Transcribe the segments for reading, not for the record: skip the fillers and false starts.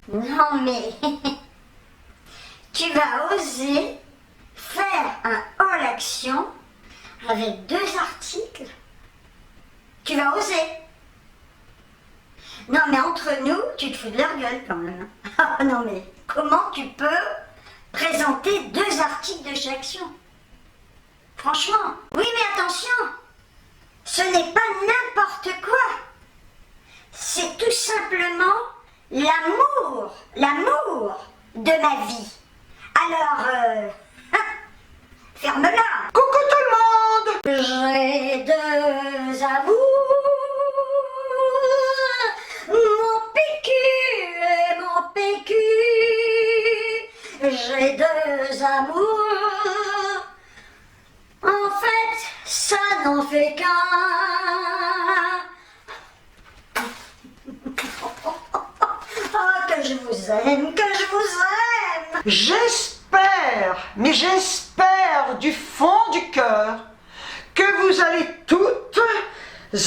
Non mais, tu vas oser faire un hall action avec 2 articles? Tu vas oser? Non mais entre nous, tu te fous de leur gueule quand même. Ah non mais, comment tu peux présenter 2 articles de chez Action? Franchement, oui mais attention, ce n'est pas n'importe quoi. C'est tout simplement l'amour de ma vie. Alors, ferme-la. Coucou tout le monde! J'ai 2 amours, mon PQ et mon PQ. J'ai 2 amours, en fait, ça n'en fait qu'un. Oh, que je vous aime, que je vous aime. J'espère, mais j'espère du fond du cœur que vous allez toutes et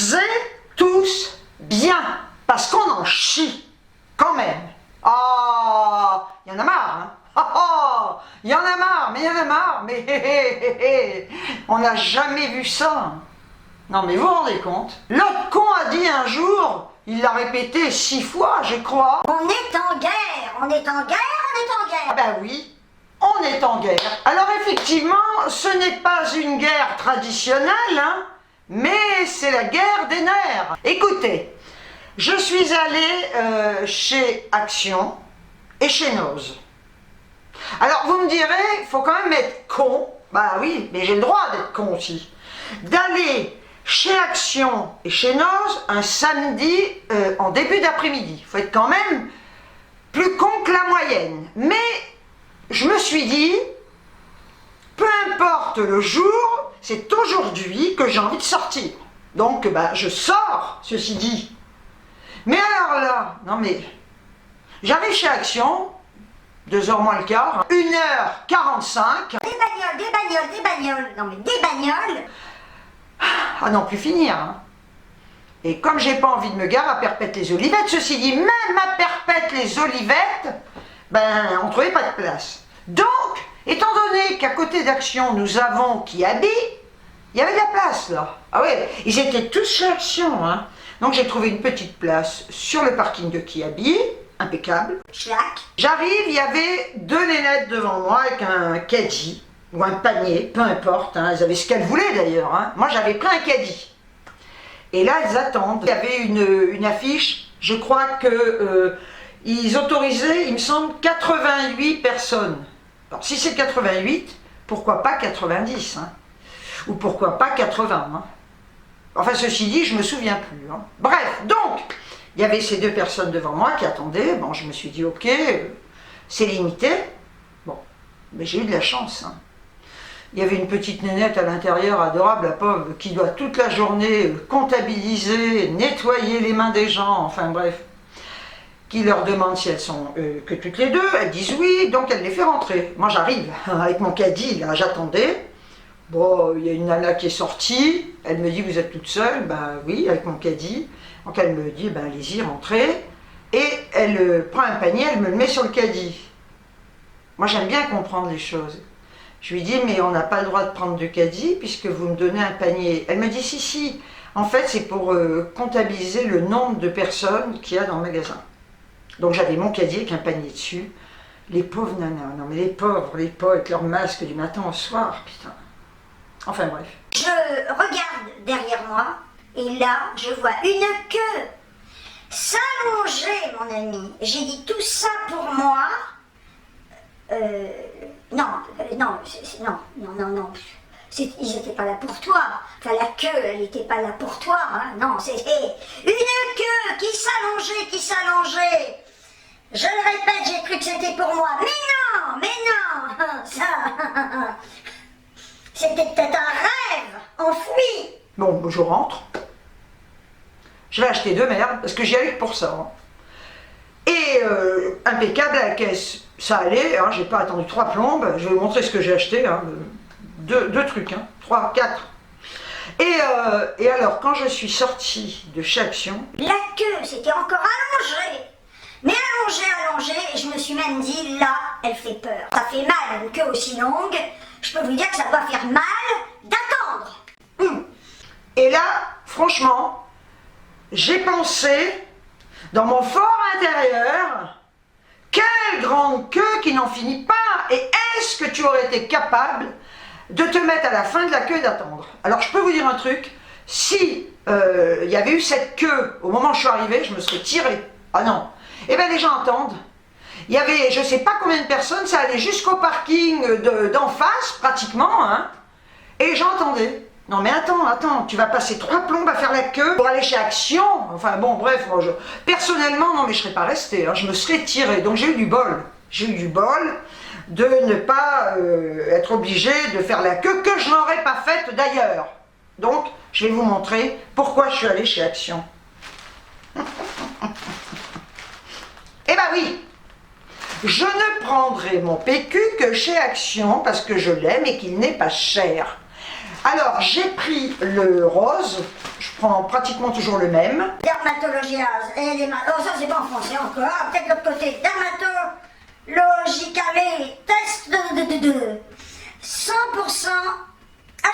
tous bien, parce qu'on en chie quand même. Ah, il y en a marre, hein. Oh, il y en a marre, mais il y en a marre, mais on n'a jamais vu ça. Non mais vous vous rendez compte? L'autre con a dit un jour, il l'a répété 6 fois, je crois. On est en guerre, on est en guerre, on est en guerre. Ah ben oui, on est en guerre. Alors effectivement, ce n'est pas une guerre traditionnelle, hein, mais c'est la guerre des nerfs. Écoutez, je suis allée chez Action et chez Noz. Alors vous me direz, il faut quand même être con. Bah oui, mais j'ai le droit d'être con aussi. D'aller chez Action et chez Noz un samedi en début d'après-midi. Il faut être quand même plus con que la moyenne. Mais je me suis dit, peu importe le jour, c'est aujourd'hui que j'ai envie de sortir. Donc bah, je sors, ceci dit. Mais alors là, non mais, j'arrive chez Action, 2h moins le quart, 1h45. Des bagnoles. Non mais des bagnoles. Ah non, plus finir. Hein. Et comme j'ai pas envie de me garer à Perpète-les-Olivettes, ceci dit, même à Perpète-les-Olivettes, ben, on trouvait pas de place. Donc, étant donné qu'à côté d'Action, nous avons Kiabi, il y avait de la place là. Ah ouais, ils étaient tous chez Action. Hein. Donc j'ai trouvé une petite place sur le parking de Kiabi, impeccable. Schlack. J'arrive, il y avait 2 nénettes devant moi avec un caddie. Ou un panier, peu importe, hein, elles avaient ce qu'elles voulaient d'ailleurs. Hein. Moi j'avais pris un caddie. Et là elles attendent. Il y avait une affiche, je crois que ils autorisaient, il me semble, 88 personnes. Alors si c'est 88, pourquoi pas 90 hein. Ou pourquoi pas 80 hein. Enfin ceci dit, je me souviens plus. Hein. Bref, donc, il y avait ces 2 personnes devant moi qui attendaient. Bon, je me suis dit, ok, c'est limité. Bon, mais j'ai eu de la chance. Hein. Il y avait une petite nénette à l'intérieur, adorable, la pauvre, qui doit toute la journée comptabiliser, nettoyer les mains des gens, enfin bref, qui leur demande si elles sont que toutes les 2, elles disent oui, donc elle les fait rentrer. Moi j'arrive avec mon caddie, là, j'attendais. Bon, il y a une nana qui est sortie, elle me dit vous êtes toute seule, ben oui, avec mon caddie. Donc elle me dit ben allez-y, rentrez. Et elle prend un panier, elle me le met sur le caddie. Moi j'aime bien comprendre les choses. Je lui dis, mais on n'a pas le droit de prendre de caddie puisque vous me donnez un panier. Elle me dit, si, en fait c'est pour comptabiliser le nombre de personnes qu'il y a dans le magasin. Donc j'avais mon caddie avec un panier dessus. Les pauvres nanas, non mais les pauvres avec leur masque du matin au soir, putain. Enfin bref. Je regarde derrière moi et là je vois une queue s'allonger, mon ami. J'ai dit tout ça pour moi. Non. Ils n'étaient pas là pour toi. Enfin, la queue, elle n'était pas là pour toi. Hein. Non, c'était une queue qui s'allongeait. Je le répète, j'ai cru que c'était pour moi. Mais non, ça, c'était peut-être un rêve enfoui. Bon, je rentre. Je vais acheter 2 merdes parce que j'y allais pour ça. Hein. Et impeccable à la caisse. Ça allait, hein, j'ai pas attendu 3 plombes, je vais vous montrer ce que j'ai acheté, hein, 2 trucs, hein, 3, 4. Et alors, quand je suis sortie de chez Action, la queue s'était encore allongée. Mais allongée, et je me suis même dit, là, elle fait peur. Ça fait mal, une queue aussi longue. Je peux vous dire que ça doit faire mal d'attendre. Et là, franchement, j'ai pensé, dans mon fort intérieur, quelle grande queue qui n'en finit pas. Et est-ce que tu aurais été capable de te mettre à la fin de la queue d'attendre? Alors, je peux vous dire un truc, si il y avait eu cette queue au moment où je suis arrivée, je me serais tirée. Ah non. Eh bien, les gens attendent. Il y avait, je ne sais pas combien de personnes, ça allait jusqu'au parking d'en face, pratiquement, hein, et les gens attendaient. Non mais attends, tu vas passer 3 plombes à faire la queue pour aller chez Action. Enfin bon, bref, moi, personnellement, non mais je ne serais pas restée, hein, je me serais tirée. Donc j'ai eu du bol. J'ai eu du bol de ne pas être obligée de faire la queue que je n'aurais pas faite d'ailleurs. Donc, je vais vous montrer pourquoi je suis allée chez Action. Eh ben oui, je ne prendrai mon PQ que chez Action parce que je l'aime et qu'il n'est pas cher. Alors, j'ai pris le rose, je prends pratiquement toujours le même. Dermatologiase, oh ça c'est pas en français encore, peut-être l'autre côté, dermatologicale, test de 100%, ah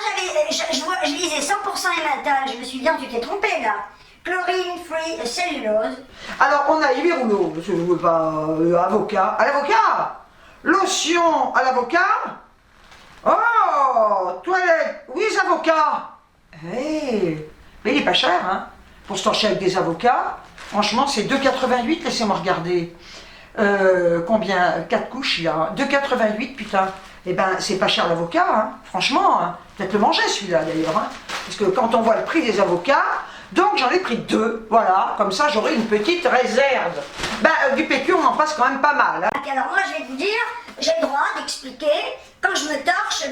je lisais 100% émental, je me suis dit, tu t'es trompé là. Chlorine free cellulose. Alors, on a Yves Rouleau, avocat, à l'avocat, lotion à l'avocat. Oh, toilette, oui, avocats. Mais il est pas cher, hein, pour se torcher avec des avocats. Franchement, c'est 2,88, laissez-moi regarder. Combien? 4 couches, il y a 2,88, putain. Eh ben, c'est pas cher l'avocat, hein, franchement. Hein. Peut-être le manger, celui-là, d'ailleurs. Hein, parce que quand on voit le prix des avocats, donc j'en ai pris 2, voilà. Comme ça, j'aurai une petite réserve. Du PQ, on en passe quand même pas mal. Hein. Et alors, moi, je vais vous dire, j'ai le droit d'expliquer. Quand je me torche,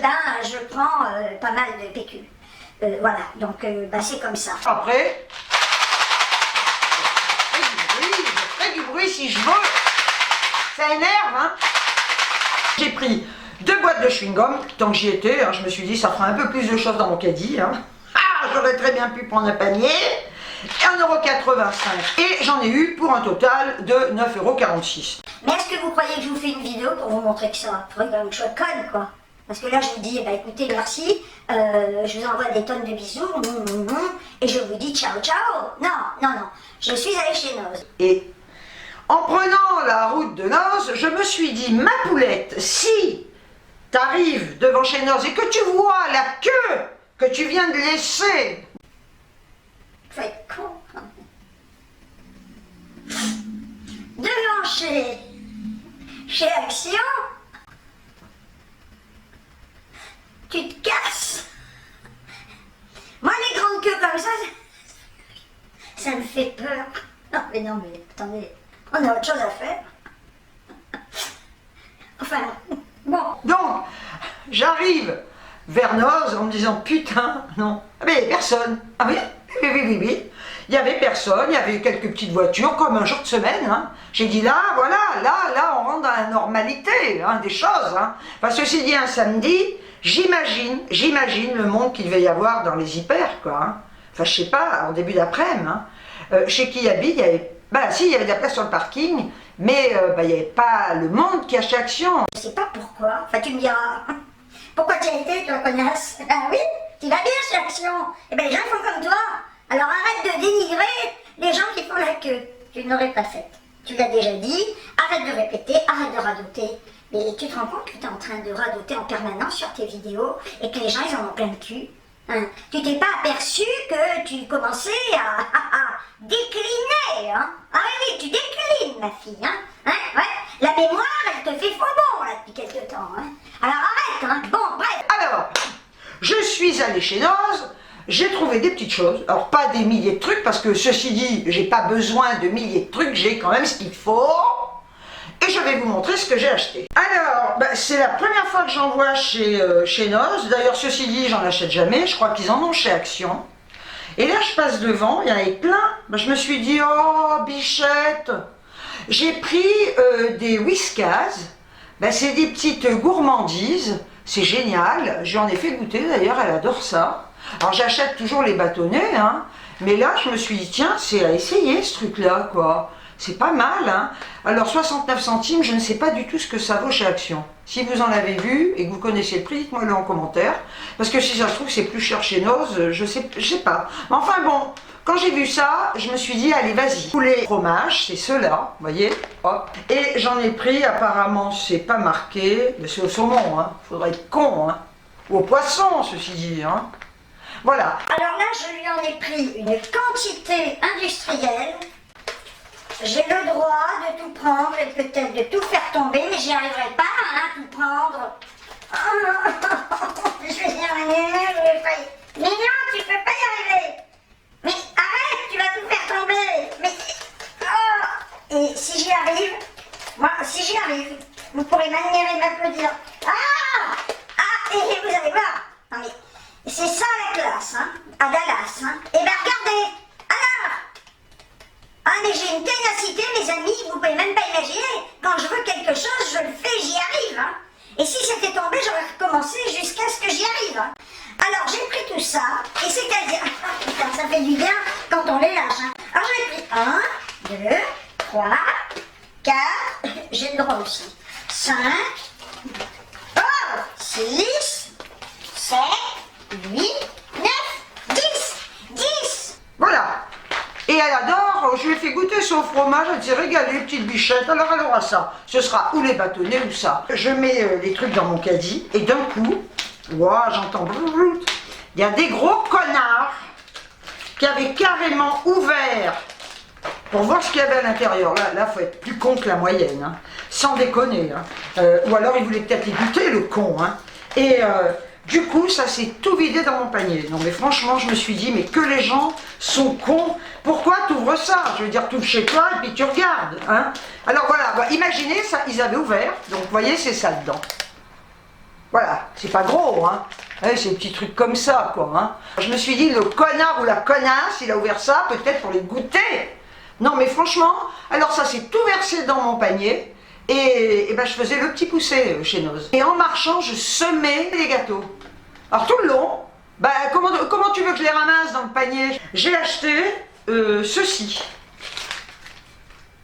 je prends pas mal de PQ. Voilà, donc c'est comme ça. Après, je ferai du bruit si je veux. Ça énerve, hein. J'ai pris 2 boîtes de chewing-gum, tant que j'y étais, hein, je me suis dit, ça fera un peu plus de choses dans mon caddie. Hein. J'aurais très bien pu prendre un panier, 1,85 €. Et j'en ai eu pour un total de 9,46 €. Mais est-ce que vous croyez que je vous fais une vidéo pour vous montrer que ça? Il faudrait quand même que je sois conne, quoi. Parce que là, je vous dis, écoutez, merci, je vous envoie des tonnes de bisous, et je vous dis ciao, ciao. Non, je suis allée chez Noz. Et en prenant la route de Noz, je me suis dit, ma poulette, si tu arrives devant chez Noz et que tu vois la queue que tu viens de laisser... Faut être con, quand même. Devant chez Action, tu te casses. Moi, les grandes queues comme ça me fait peur. Non, mais attendez, on a autre chose à faire. Enfin, bon. Donc, j'arrive vers Noz en me disant, putain, non, mais personne. Ah oui. Il y avait personne, il y avait quelques petites voitures, comme un jour de semaine. Hein. J'ai dit là, voilà, là, on rentre dans la normalité, hein, des choses. Hein. Enfin, ceci dit, un samedi, j'imagine le monde qu'il devait y avoir dans les hyper, quoi. Hein. Enfin, je sais pas, en début d'après-midi. Hein. Chez qui habite, il y avait, si, il y avait de la place sur le parking, mais il n'y avait pas le monde qui a chez Action. Je sais pas pourquoi, enfin tu me diras, pourquoi tu as été, toi, connasse? Ah oui, tu vas bien chez Action. Eh bien, les gens font comme toi. Alors arrête de dénigrer les gens qui font la queue. Tu ne l'aurais pas faite. Tu l'as déjà dit, arrête de répéter, arrête de radoter. Mais tu te rends compte que tu es en train de radoter en permanence sur tes vidéos et que les gens, ils en ont plein le cul. Hein. Tu t'es pas aperçu que tu commençais à décliner, hein? Ah oui, tu déclines, ma fille, hein? Ouais. La mémoire, elle te fait faux bon, là, depuis quelque temps, hein? Alors arrête, hein? Bon, bref. Alors, je suis allée chez Noz, j'ai trouvé des petites choses. Alors, pas des milliers de trucs, parce que ceci dit, j'ai pas besoin de milliers de trucs, j'ai quand même ce qu'il faut. Et je vais vous montrer ce que j'ai acheté. Alors, c'est la première fois que j'en vois chez Noz. D'ailleurs, ceci dit, j'en achète jamais. Je crois qu'ils en ont chez Action. Et là, je passe devant, il y en avait plein. Je me suis dit, oh, bichette. J'ai pris des Whiskas. C'est des petites gourmandises. C'est génial. J'en ai fait goûter, d'ailleurs, elle adore ça. Alors, j'achète toujours les bâtonnets, hein. Mais là, je me suis dit, tiens, c'est à essayer, ce truc-là, quoi. C'est pas mal, hein. Alors 69 centimes, je ne sais pas du tout ce que ça vaut chez Action. Si vous en avez vu et que vous connaissez le prix, dites-moi-le en commentaire. Parce que si ça se trouve, c'est plus cher chez Noz, je sais pas. Mais enfin bon, quand j'ai vu ça, je me suis dit, allez, vas-y. Tous les fromages, c'est ceux-là, vous voyez, hop. Et j'en ai pris, apparemment, c'est pas marqué, mais c'est au saumon, hein. Faudrait être con, hein. Ou au poisson, ceci dit, hein. Voilà. Alors là, je lui en ai pris une quantité industrielle. J'ai le droit de tout prendre et peut-être de tout faire tomber, mais j'y arriverai pas, hein, tout prendre. Je vais y arriver, mais non, tu peux pas y arriver. Mais arrête, tu vas tout faire tomber. Mais et si j'y arrive, moi, si j'y arrive, vous pourrez m'admirer, m'applaudir. Et vous allez voir. Non mais c'est ça la classe, hein, à Dallas, hein. Et ben regardez, alors. Mais j'ai une ténacité, mes amis, vous pouvez même pas imaginer. Quand je veux quelque chose, je le fais, j'y arrive. Hein. Et si c'était tombé, j'aurais recommencé jusqu'à ce que j'y arrive. Hein. Alors j'ai pris tout ça, et c'est-à-dire, putain, ça fait du bien quand on les lâche. Hein. Alors j'ai pris 1, 2, 3, 4, j'ai le droit aussi, 5, 6, 7, 8, 9, 10. Voilà. Et elle adore, je lui ai fait goûter son fromage, elle s'est régalée, petite bichette, alors elle aura ça. Ce sera ou les bâtonnets ou ça. Je mets les trucs dans mon caddie, et d'un coup, ouah, j'entends brrrr, il y a des gros connards qui avaient carrément ouvert pour voir ce qu'il y avait à l'intérieur. Là, faut être plus con que la moyenne, hein. Sans déconner. Hein. Ou alors il voulait peut-être les goûter, le con. Hein. Et du coup, ça s'est tout vidé dans mon panier. Non mais franchement, je me suis dit, mais que les gens sont cons. Pourquoi tu ouvres ça? Je veux dire, tu ouvres chez toi et puis tu regardes. Hein. Alors voilà, bah, imaginez ça, ils avaient ouvert. Donc vous voyez, c'est ça dedans. Voilà, c'est pas gros, hein. Ouais, c'est des petits trucs comme ça, quoi. Hein. Je me suis dit, le connard ou la connasse, il a ouvert ça peut-être pour les goûter. Non mais franchement, alors ça s'est tout versé dans mon panier. Et ben, je faisais le petit poussé chez Noz. Et en marchant, je semais les gâteaux. Alors tout le long, ben, comment tu veux que je les ramasse dans le panier? J'ai acheté ceci.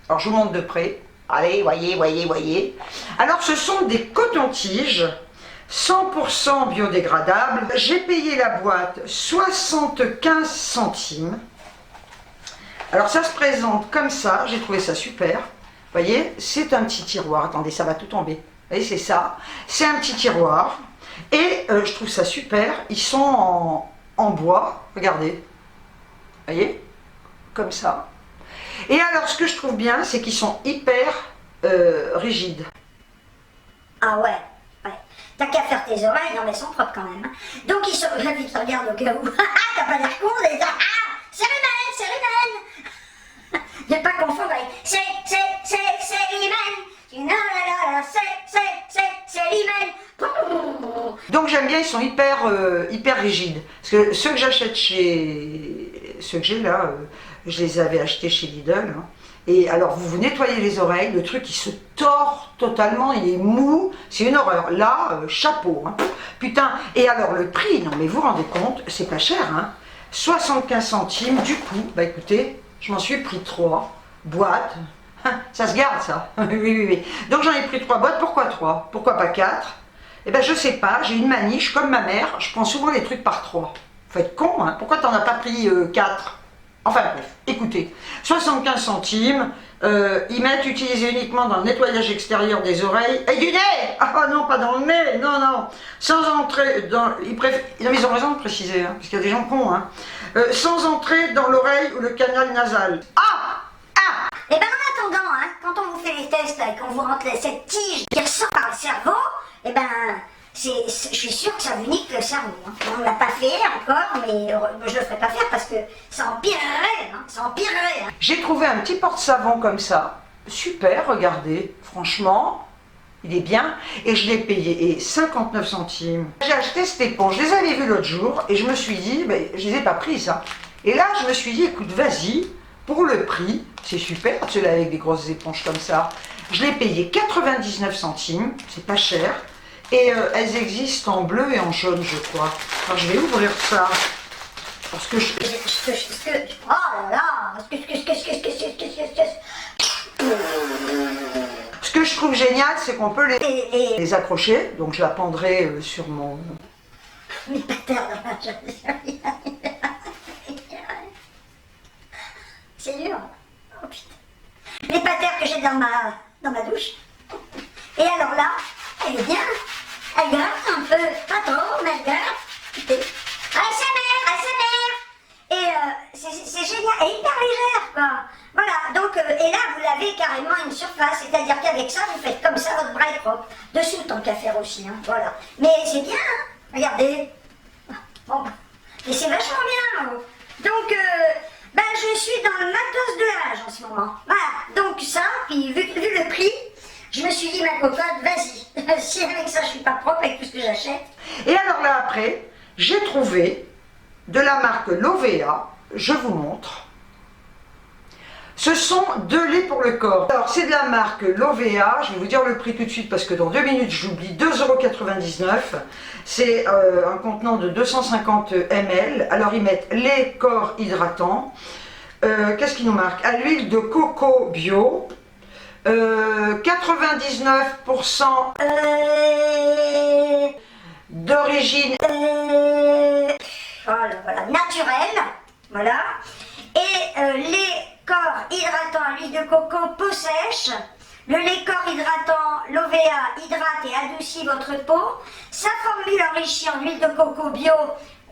Alors je vous montre de près. Allez, voyez. Alors ce sont des cotons-tiges 100% biodégradables. J'ai payé la boîte 75 centimes. Alors ça se présente comme ça, j'ai trouvé ça super. Vous voyez, c'est un petit tiroir. Attendez, ça va tout tomber. Vous voyez, c'est ça. C'est un petit tiroir. Et je trouve ça super. Ils sont en bois. Regardez. Vous voyez, comme ça. Et alors, ce que je trouve bien, c'est qu'ils sont hyper rigides. Ah ouais. T'as qu'à faire tes oreilles, non mais elles sont propres quand même. Hein. Donc ils sont... Ils te regardent au cas où. T'as pas l'air con, les gars. C'est Ruben. Ne pas confondre avec c'est Ruben. C'est Ruben. Donc j'aime bien, ils sont hyper rigides. Parce que ceux que j'achète chez... Ceux que j'ai là, je les avais achetés chez Lidl. Hein. Et alors vous nettoyez les oreilles, le truc il se tord totalement, il est mou, c'est une horreur. Là, chapeau. Hein. Putain, et alors le prix, non mais vous vous rendez compte, c'est pas cher. Hein. 75 centimes, du coup, bah écoutez, je m'en suis pris 3 boîtes. Ça se garde ça. Oui. Donc j'en ai pris 3 boîtes, pourquoi 3? Pourquoi pas 4? Eh ben je sais pas, j'ai une maniche comme ma mère, je prends souvent les trucs par 3. Faut être con, hein. Pourquoi t'en as pas pris 4? Enfin bref, écoutez, 75 centimes, ils mettent utilisé uniquement dans le nettoyage extérieur des oreilles et du nez. Ah non, pas dans le nez, non. Sans entrer dans... Ils ont raison de préciser, hein, parce qu'il y a des gens cons. Hein. Sans entrer dans l'oreille ou le canal nasal. Et ben en attendant, hein, quand on vous fait les tests et qu'on vous rentre cette tige qui ressort par le cerveau, et ben... je suis sûre que ça vous nique le cerveau. Hein. On ne l'a pas fait encore, mais je ne le ferai pas faire parce que ça empirerait. Hein. Ça empirerait. Hein. J'ai trouvé un petit porte-savon comme ça. Super, regardez. Franchement, il est bien. Et je l'ai payé 59 centimes. J'ai acheté cette éponge. Je les avais vus l'autre jour et je me suis dit, mais je ne les ai pas prises. Hein. Et là, je me suis dit, écoute, vas-y, pour le prix, c'est super, ceux-là avec des grosses éponges comme ça. Je l'ai payé 99 centimes, c'est pas cher. Et elles existent en bleu et en jaune, je crois. Alors je vais ouvrir ça. Parce que oh là là. Ce que je trouve génial, c'est qu'on peut Et les accrocher. Donc je la pendrai sur mon... mes patères dans la c'est dur. Oh putain. Les patères que j'ai dans ma douche. Et alors là, elle est bien. Elle gratte un peu. Pas trop, mais elle gratte. Écoutez. ASMR. Et c'est génial. Elle est hyper légère, quoi. Voilà. Donc, et là, vous l'avez carrément une surface. C'est-à-dire qu'avec ça, vous faites comme ça, votre bras est propre. Dessous, tant qu'à faire aussi. Hein. Voilà. Mais c'est bien. Hein. Regardez. Bon. Et c'est vachement bien. Donc, ben, je suis dans le matos de l'âge en ce moment. Voilà. Donc, ça, puis vu le prix, je me suis dit, ma cocotte, vas-y. Si avec ça, je suis pas propre avec tout ce que j'achète. Et alors là, après, j'ai trouvé de la marque Lovea. Je vous montre. Ce sont 2 laits pour le corps. Alors, c'est de la marque Lovea. Je vais vous dire le prix tout de suite parce que dans 2 minutes, j'oublie. 2,99 €. C'est un contenant de 250 ml. Alors, ils mettent lait corps hydratant. Qu'est-ce qui nous marque? À l'huile de coco bio. 99% d'origine voilà, naturelle. Voilà. Et lait corps hydratant à l'huile de coco peau sèche. Le lait corps hydratant Lovea hydrate et adoucit votre peau. Sa formule enrichie en huile de coco bio.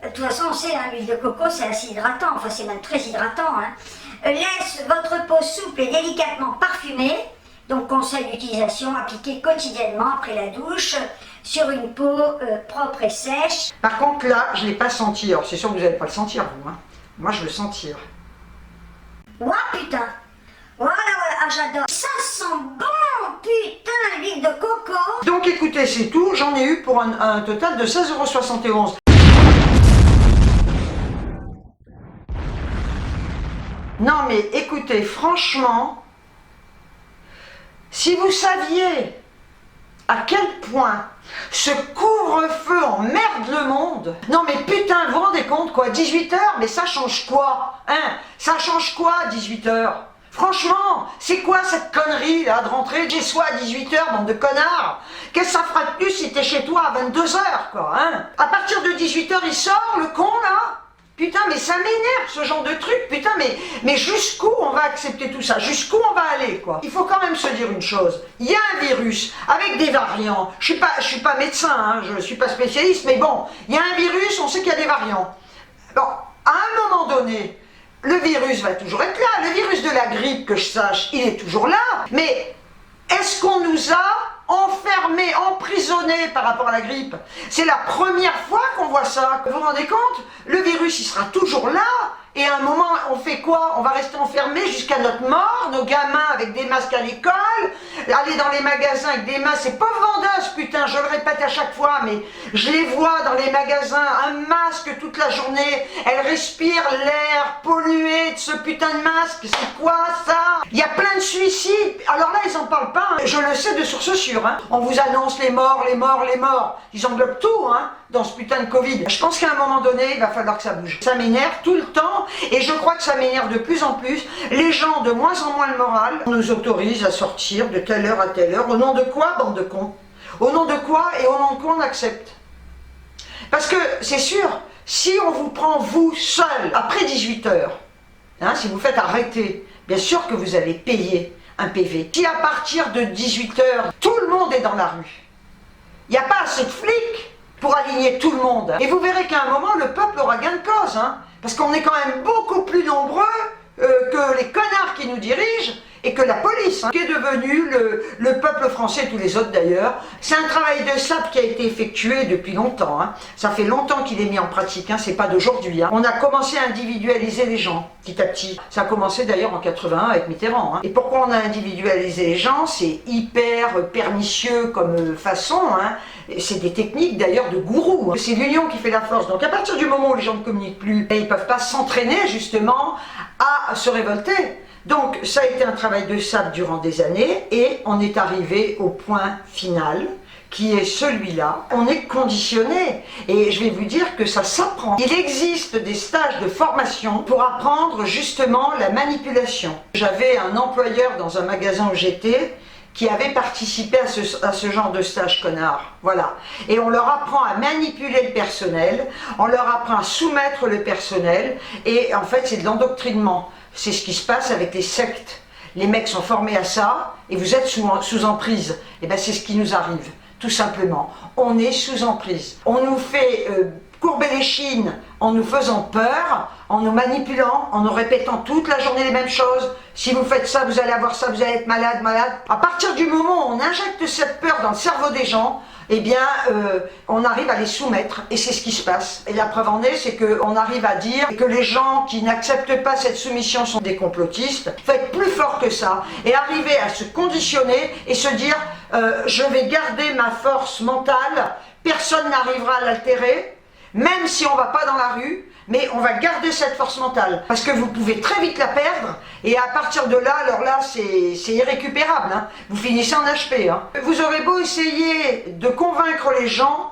De toute façon, on sait, hein, l'huile de coco, c'est assez hydratant. Enfin, c'est même très hydratant. Hein. Laisse votre peau souple et délicatement parfumée. Donc, conseil d'utilisation appliqué quotidiennement après la douche sur une peau propre et sèche. Par contre, là, je ne l'ai pas senti. Alors, c'est sûr que vous n'allez pas le sentir, vous. Hein. Moi, je le sentir. Ouah, putain! Voilà, ah, j'adore. Ça sent bon, putain, l'huile de coco. Donc, écoutez, c'est tout. J'en ai eu pour un total de 16,71 €. Non, mais écoutez, franchement, si vous saviez à quel point ce couvre-feu emmerde le monde. Non mais putain, vous vous rendez compte quoi, 18 h, mais ça change quoi? Hein? Ça change quoi 18 h? Franchement, c'est quoi cette connerie là de rentrer chez soi à 18 h, bande de connards? Qu'est-ce que ça fera de plus si t'es chez toi à 22 h quoi, hein? À partir de 18 h, il sort le con là? Putain, mais ça m'énerve ce genre de truc, putain, mais jusqu'où on va accepter tout ça? Jusqu'où on va aller, quoi? Il faut quand même se dire une chose, il y a un virus avec des variants, je suis pas médecin, hein, je suis pas spécialiste, mais bon, il y a un virus, on sait qu'il y a des variants. Bon, à un moment donné, le virus va toujours être là, le virus de la grippe, que je sache, il est toujours là, mais est-ce qu'on nous a enfermés, emprisonnés par rapport à la grippe? C'est la première fois qu'on voit ça. Vous vous rendez compte? Le virus, il sera toujours là. Et à un moment, on fait quoi? On va rester enfermés jusqu'à notre mort, nos gamins avec des masques à l'école, aller dans les magasins avec des masques, ces pauvres vendeuses, putain, je le répète à chaque fois, mais je les vois dans les magasins, un masque toute la journée, elles respirent l'air pollué de ce putain de masque, c'est quoi ça? Il y a plein de suicides, alors là, ils en parlent pas, hein. Je le sais de source sûre, hein. On vous annonce les morts, les morts, les morts, ils englobent tout, hein, dans ce putain de Covid. Je pense qu'à un moment donné, il va falloir que ça bouge. Ça m'énerve tout le temps, et je crois que ça m'énerve de plus en plus. Les gens, de moins en moins le moral, nous autorisent à sortir de telle heure à telle heure. Au nom de quoi, bande de cons? Au nom de quoi et au nom de quoi on accepte? Parce que, c'est sûr, si on vous prend, vous, seul, après 18 h, hein, si vous faites arrêter, bien sûr que vous allez payer un PV. Si à partir de 18 h, tout le monde est dans la rue, il n'y a pas assez de flics pour aligner tout le monde. Et vous verrez qu'à un moment, le peuple aura gain de cause, hein, parce qu'on est quand même beaucoup plus nombreux que les connards qui nous dirigent et que la police, hein, qui est devenue le peuple français, tous les autres d'ailleurs. C'est un travail de sape qui a été effectué depuis longtemps. Hein. Ça fait longtemps qu'il est mis en pratique, hein, c'est pas d'aujourd'hui. Hein. On a commencé à individualiser les gens, petit à petit. Ça a commencé d'ailleurs en 81 avec Mitterrand. Hein. Et pourquoi on a individualisé les gens? C'est hyper pernicieux comme façon. Hein. C'est des techniques d'ailleurs de gourou. Hein. C'est l'union qui fait la force. Donc à partir du moment où les gens ne communiquent plus, ils ne peuvent pas s'entraîner justement à se révolter. Donc ça a été un travail de sape durant des années et on est arrivé au point final qui est celui-là, on est conditionné. Et je vais vous dire que ça s'apprend. Il existe des stages de formation pour apprendre justement la manipulation. J'avais un employeur dans un magasin où j'étais qui avait participé à ce genre de stage, connard. Voilà. Et on leur apprend à manipuler le personnel, on leur apprend à soumettre le personnel, et en fait c'est de l'endoctrinement. C'est ce qui se passe avec les sectes. Les mecs sont formés à ça, et vous êtes sous emprise. Et bien c'est ce qui nous arrive, tout simplement. On est sous emprise. On nous fait courber les chines en nous faisant peur, en nous manipulant, en nous répétant toute la journée les mêmes choses. Si vous faites ça, vous allez avoir ça, vous allez être malade, malade. À partir du moment où on injecte cette peur dans le cerveau des gens, eh bien, on arrive à les soumettre, et c'est ce qui se passe. Et la preuve en est, c'est qu'on arrive à dire que les gens qui n'acceptent pas cette soumission sont des complotistes. Il faut être plus fort que ça, et arriver à se conditionner et se dire je vais garder ma force mentale, personne n'arrivera à l'altérer, même si on ne va pas dans la rue, mais on va garder cette force mentale. Parce que vous pouvez très vite la perdre, et à partir de là, alors là, c'est irrécupérable. Hein. Vous finissez en HP. Hein. Vous aurez beau essayer de convaincre les gens,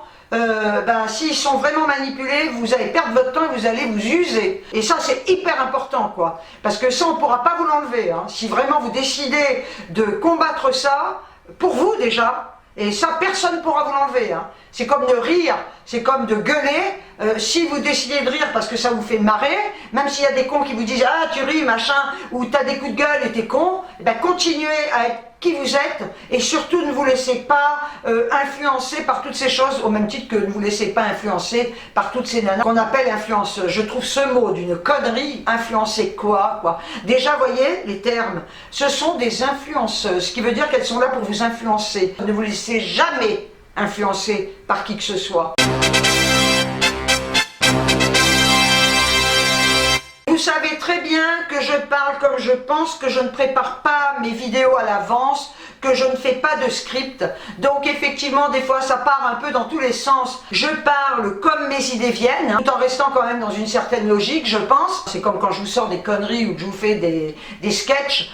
s'ils sont vraiment manipulés, vous allez perdre votre temps et vous allez vous user. Et ça, c'est hyper important, quoi. Parce que ça, on ne pourra pas vous l'enlever. Hein. Si vraiment vous décidez de combattre ça, pour vous déjà, et ça, personne ne pourra vous l'enlever. Hein. C'est comme de rire, c'est comme de gueuler. Si vous décidez de rire parce que ça vous fait marrer, même s'il y a des cons qui vous disent « Ah, tu ris, machin », ou « T'as des coups de gueule et t'es con », eh ben, continuez à être qui vous êtes, et surtout ne vous laissez pas influencer par toutes ces choses, au même titre que ne vous laissez pas influencer par toutes ces nanas qu'on appelle influenceuses. Je trouve ce mot d'une connerie. Influencer quoi, quoi. Déjà, voyez, les termes, ce sont des influenceuses, ce qui veut dire qu'elles sont là pour vous influencer. Ne vous laissez jamais influencer par qui que ce soit. Vous savez très bien que je parle comme je pense, que je ne prépare pas mes vidéos à l'avance, que je ne fais pas de script. Donc effectivement, des fois, ça part un peu dans tous les sens. Je parle comme mes idées viennent, hein, tout en restant quand même dans une certaine logique, je pense. C'est comme quand je vous sors des conneries ou que je vous fais des sketchs.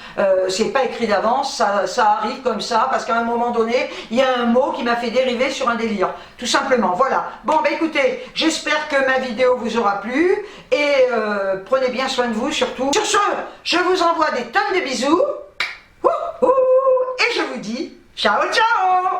C'est pas écrit d'avance, ça arrive comme ça, parce qu'à un moment donné, il y a un mot qui m'a fait dériver sur un délire. Tout simplement, voilà. Bon, bah écoutez, j'espère que ma vidéo vous aura plu, et prenez bien soin de vous surtout. Sur ce, je vous envoie des tonnes de bisous. Et je vous dis ciao ciao.